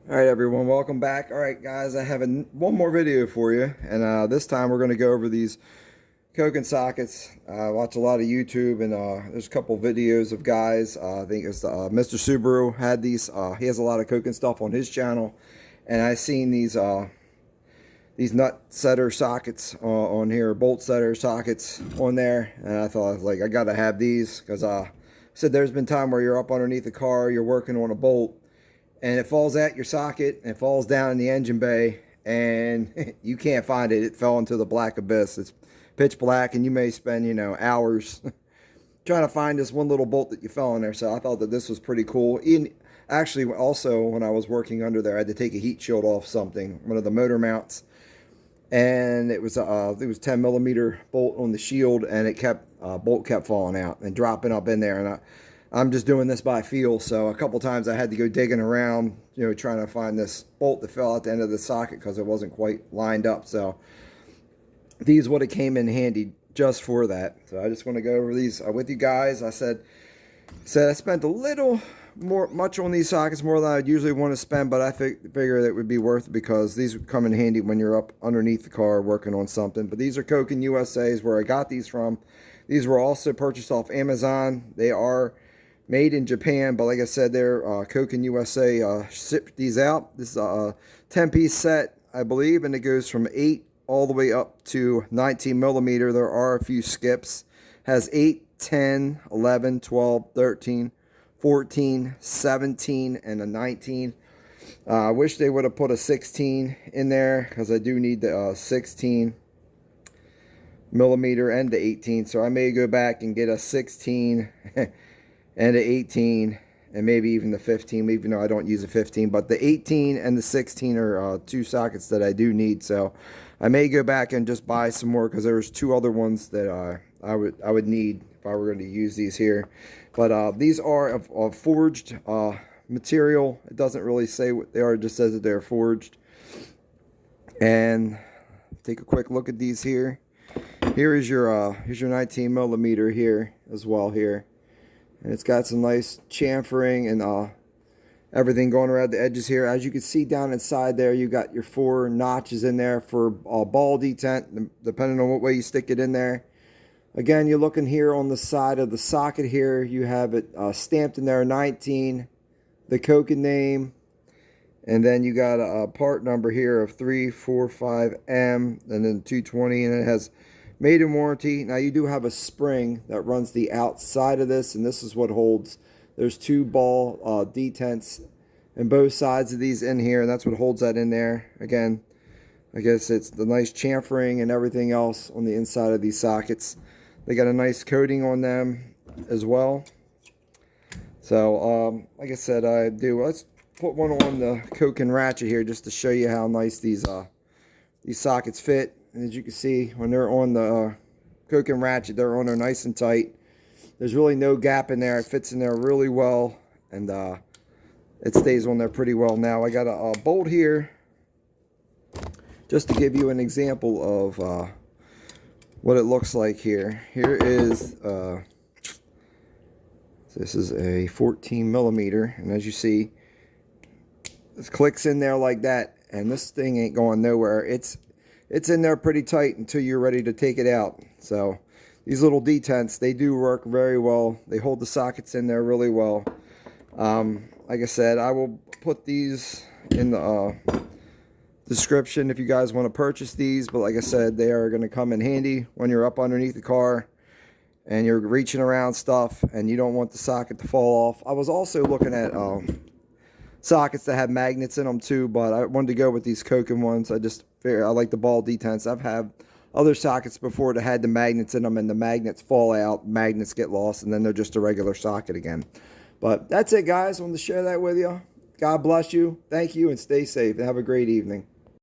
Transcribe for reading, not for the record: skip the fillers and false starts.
All right, everyone, welcome back. All right, guys, I have one more video for you, and this time we're going to go over these Koken sockets. I watch a lot of YouTube, and there's a couple videos of guys. I think it's Mr. Subaru had these. He has a lot of Koken stuff on his channel, and I seen these nut setter sockets on here, bolt setter sockets on there, and I thought, like, I got to have these because said there's been time where you're up underneath the car, you're working on a bolt, and it falls at your socket and it falls down in the engine bay and you can't find it. It fell into the black abyss. It's pitch black and you may spend, hours trying to find this one little bolt that you fell in there. So I thought that this was pretty cool. Actually, also, when I was working under there, I had to take a heat shield off something, one of the motor mounts. And it was 10 millimeter bolt on the shield, and it bolt kept falling out and dropping up in there. And I'm just doing this by feel, so a couple times I had to go digging around, trying to find this bolt that fell at the end of the socket because it wasn't quite lined up. So these would have came in handy just for that. So I just want to go over these with you guys. I said I spent a little much on these sockets, more than I'd usually want to spend, but I figure that would be worth it because these would come in handy when you're up underneath the car working on something. But these are Koken USA's, where I got these from. These were also purchased off Amazon. They are made in Japan, but like I said, they're Koken USA shipped these out. This is a 10-piece set, I believe, and it goes from 8 all the way up to 19 millimeter. There are a few skips. Has 8, 10, 11, 12, 13, 14, 17, and a 19. I wish they would have put a 16 in there because I do need the 16 millimeter and the 18. So I may go back and get a 16 and the 18 and maybe even the 15, even though I don't use a 15. But the 18 and the 16 are two sockets that I do need. So I may go back and just buy some more because there's two other ones that I would need if I were going to use these here. But these are of forged material. It doesn't really say what they are, it just says that they're forged. And take a quick look at these here. Here's your 19 millimeter here as well here. And it's got some nice chamfering and everything going around the edges here. As you can see down inside there, you got your 4 notches in there for ball detent, depending on what way you stick it in there. Again, you're looking here on the side of the socket here. You have it stamped in there, 19, the Koken name, and then you got a part number here of 345M, and then 220, and it has made in warranty. Now you do have a spring that runs the outside of this, and this is what holds. There's 2 ball detents in both sides of these in here, and that's what holds that in there. Again, I guess it's the nice chamfering and everything else on the inside of these sockets. They got a nice coating on them as well. So like I said, let's put one on the Koken ratchet here just to show you how nice these sockets fit. And as you can see, when they're on the Koken ratchet, they're on there nice and tight. There's really no gap in there. It fits in there really well, and it stays on there pretty well. Now I got a bolt here just to give you an example of what it looks like here. Here is this is a 14 millimeter, and as you see, this clicks in there like that, and this thing ain't going nowhere. It's in there pretty tight until you're ready to take it out. So these little detents, they do work very well. They hold the sockets in there really well. Like I said, I will put these in the description if you guys want to purchase these. But like I said, they are going to come in handy when you're up underneath the car and you're reaching around stuff and you don't want the socket to fall off. I was also looking at sockets that have magnets in them too, but I wanted to go with these Koken ones. I just figured I like the ball detents. I've had other sockets before that had the magnets in them, and the magnets fall out, magnets get lost, and then they're just a regular socket again. But that's it, guys. I wanted to share that with you. God bless you. Thank you, and stay safe, and have a great evening.